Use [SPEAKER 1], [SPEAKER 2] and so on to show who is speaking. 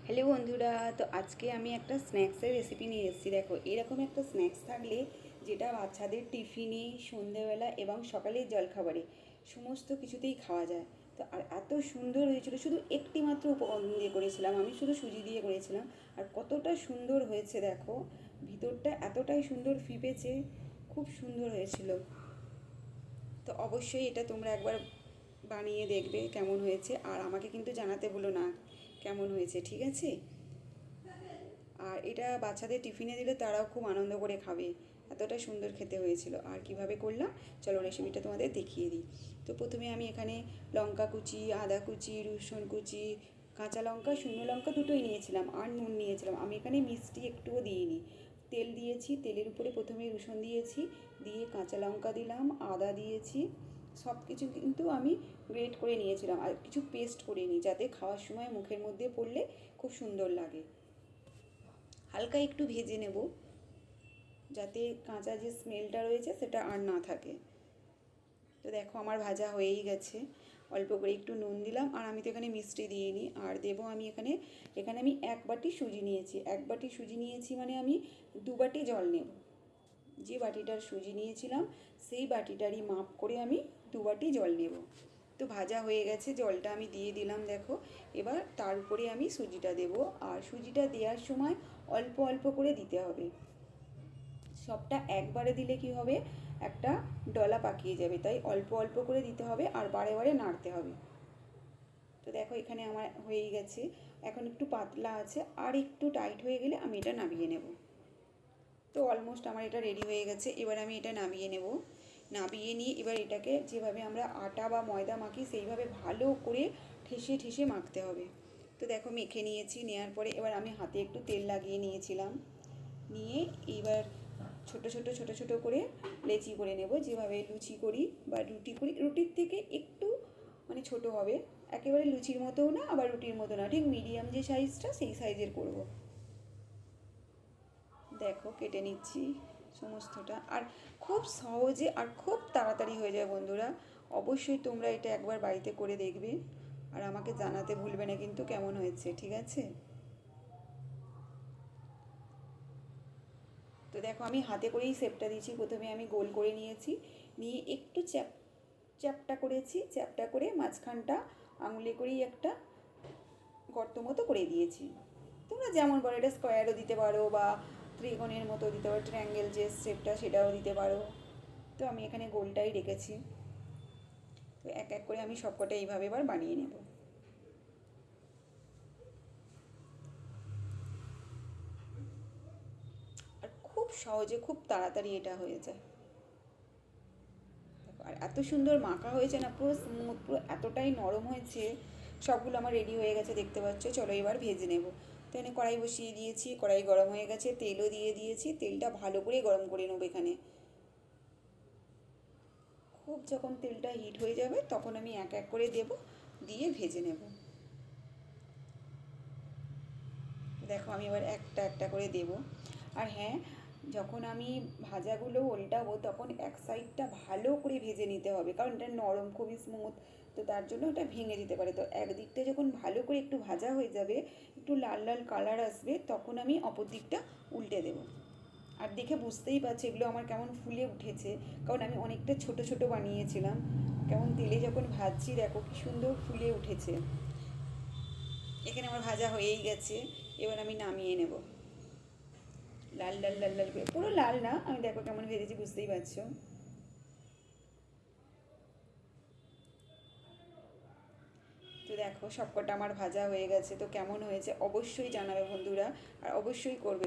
[SPEAKER 1] Hello বন্ধুরা, তো আজকে আমি একটা স্ন্যাক্সের রেসিপি নিয়ে এসেছি। দেখো, এরকম একটা স্ন্যাক্স থাকলে যেটা বাচ্চাদের টিফিনে, সন্ধ্যেবেলা এবং সকালের জলখাবারে সমস্ত কিছুতেই খাওয়া যায়। তো আর এত সুন্দর হয়েছিল, শুধু একটি মাত্র উপকরণ দিয়ে করেছিলাম, আমি শুধু সুজি দিয়ে করেছিলাম। আর কতটা সুন্দর হয়েছে দেখো, ভিতরটা এতটাই সুন্দর ফিপেছে, খুব সুন্দর হয়েছিল। তো অবশ্যই এটা তোমরা একবার বানিয়ে দেখবে কেমন হয়েছে, আর আমাকে কিন্তু জানাতে ভুলো না কেমন হয়েছে, ঠিক আছে? আর এটা বাচ্চাদের টিফিনে দিলে তারাও খুব আনন্দ করে খাবে, এতটা সুন্দর খেতে হয়েছিল। আর কিভাবে করলাম চলো রেসিপিটা তোমাদের দেখিয়ে দিই। তো প্রথমে আমি এখানে লঙ্কা কুচি, আদা কুচি, রসুন কুচি, কাঁচা লঙ্কা, শুকনো লঙ্কা দুটোই নিয়েছিলাম, আর নুন নিয়েছিলাম। আমি এখানে মিষ্টি একটুও দিইনি। তেল দিয়েছি, তেলের উপরে প্রথমে রসুন দিয়েছি, দিয়ে কাঁচা লঙ্কা দিলাম, আদা দিয়েছি। সব কিছু কিন্তু আমি গ্রেট করে নিয়েছিলাম, আর কিছু পেস্ট করে নিই যাতে খাওয়ার সময় মুখের মধ্যে পড়লে খুব সুন্দর লাগে। হালকা একটু ভেজে নেব যাতে কাঁচা যে স্মেলটা রয়েছে সেটা আর না থাকে। তো দেখো আমার ভাজা হয়েই গেছে। অল্প করে একটু নুন দিলাম, আর আমি তো এখানে মিষ্টি দিইনি। আর দেবো আমি এখানে এখানে আমি 1 বাটি সুজি নিয়েছি। 1 বাটি সুজি নিয়েছি মানে আমি 2 বাটি জল নেব। যে বাটিটার সুজি নিয়েছিলাম সেই বাটিটারই মাপ করে আমি 2 বাটি জল নেব। তো ভাজা হয়ে গেছে, জলটা আমি দিয়ে দিলাম দেখো। এবার তার উপরে আমি সুজিটা দেব, আর সুজিটা দেওয়ার সময় অল্প অল্প করে দিতে হবে। সবটা একবারে দিলে কি হবে, একটা ডলা পাকিয়ে যাবে, তাই অল্প অল্প করে দিতে হবে আর বারে বারে নাড়তে হবে। তো দেখো এখানে আমার হয়েই গেছে। এখন একটু পাতলা আছে, আর একটু টাইট হয়ে গেলে আমি এটা নামিয়ে নেব। তো অলমোস্ট আমার এটা রেডি হয়ে গেছে। এবার আমি এটা নামিয়ে নেব। নামিয়ে নিয়ে এবার এটাকে যেভাবে আমরা আটা বা ময়দা মাখি সেইভাবে ভালো করে ঠেসে ঠেসে মাখতে হবে। তো দেখো মেখে নিয়েছি, নেওয়ার পরে এবার আমি হাতে একটু তেল লাগিয়ে নিয়েছিলাম। নিয়ে এবার ছোট ছোট ছোট ছোট করে লেচি করে নেব, যেভাবে লুচি করি বা রুটি করি। রুটির থেকে একটু মানে ছোট হবে, একেবারে লুচির মতোও না আবার রুটির মতো না, ঠিক মিডিয়াম যে সাইজটা সেই সাইজের করব। দেখো কেটে নিচ্ছি সমস্তটা, আর খুব সহজে আর খুব তাড়াতাড়ি হয়ে যায় বন্ধুরা। অবশ্যই তোমরা এটা একবার বাড়িতে করে দেখবে, আর আমাকে জানাতে ভুলবে না কিন্তু কেমন হয়েছে, ঠিক আছে? তো দেখো আমি হাতে করেই শেপটা দিয়েছি। প্রথমে আমি গোল করে নিয়েছি, নিয়ে একটু চ্যাপটা করেছি, চ্যাপটা করে মাঝখানটা আঙুলে করেই একটা গর্ত মতো করে দিয়েছি। তোমরা যেমন পারো, এটা স্কোয়ারও দিতে পারো বা ত্রিকোণের মতো দিতে পারো, ট্রায়াঙ্গেল যে শেপটা সেটাও দিতে পারো। তো আমি এখানে গোলটাই রেখেছি। তো এক এক করে আমি সবকটা এইভাবে এবার বানিয়ে নেব। আর খুব সহজে খুব তাড়াতাড়ি এটা হয়ে যায়। আর এত সুন্দর মাখা হয়েছে না, পুরো স্মুথ, পুরো এতটাই নরম হয়েছে। সবগুলো আমার রেডি হয়ে গেছে দেখতে পাচ্ছ। চলো এবার ভেজে নেব। তো এখানে কড়াই বসিয়ে দিয়েছি, কড়াই গরম হয়ে গেছে, তেলও দিয়ে দিয়েছি। তেলটা ভালো করে গরম করে নেবো এখানে। খুব যখন তেলটা হিট হয়ে যাবে তখন আমি এক এক করে দেব, দিয়ে ভেজে নেব। দেখো আমি এবার একটা একটা করে দেব। আর হ্যাঁ, যখন আমি ভাজাগুলো উল্টাবো তখন এক সাইডটা ভালো করে ভেজে নিতে হবে, কারণ এটা নরম, খুবই স্মুথ। তো তার জন্য এটা ভেঙে যেতে পারে। তো একদিকটা যখন ভালো করে একটু ভাজা হয়ে যাবে, একটু লাল লাল কালার আসবে, তখন আমি অপর দিকটা উল্টে দেবো। আর দেখে বুঝতেই পারছি এগুলো আমার কেমন ফুলে উঠেছে, কারণ আমি অনেকটা ছোট ছোট বানিয়েছিলাম। কেমন তেলে যখন ভাজছি দেখো কি সুন্দর ফুলে উঠেছে। এখানে আমার ভাজা হয়েই গেছে, এবার আমি নামিয়ে নেব। লাল লাল লাল লাল করে, পুরো লাল না, আমি দেখো কেমন ভেজেছি বুঝতেই পারছো। তো দেখো সবকটা আমার ভাজা হয়ে গেছে। তো কেমন হয়েছে অবশ্যই জানাবে বন্ধুরা, আর অবশ্যই করবে।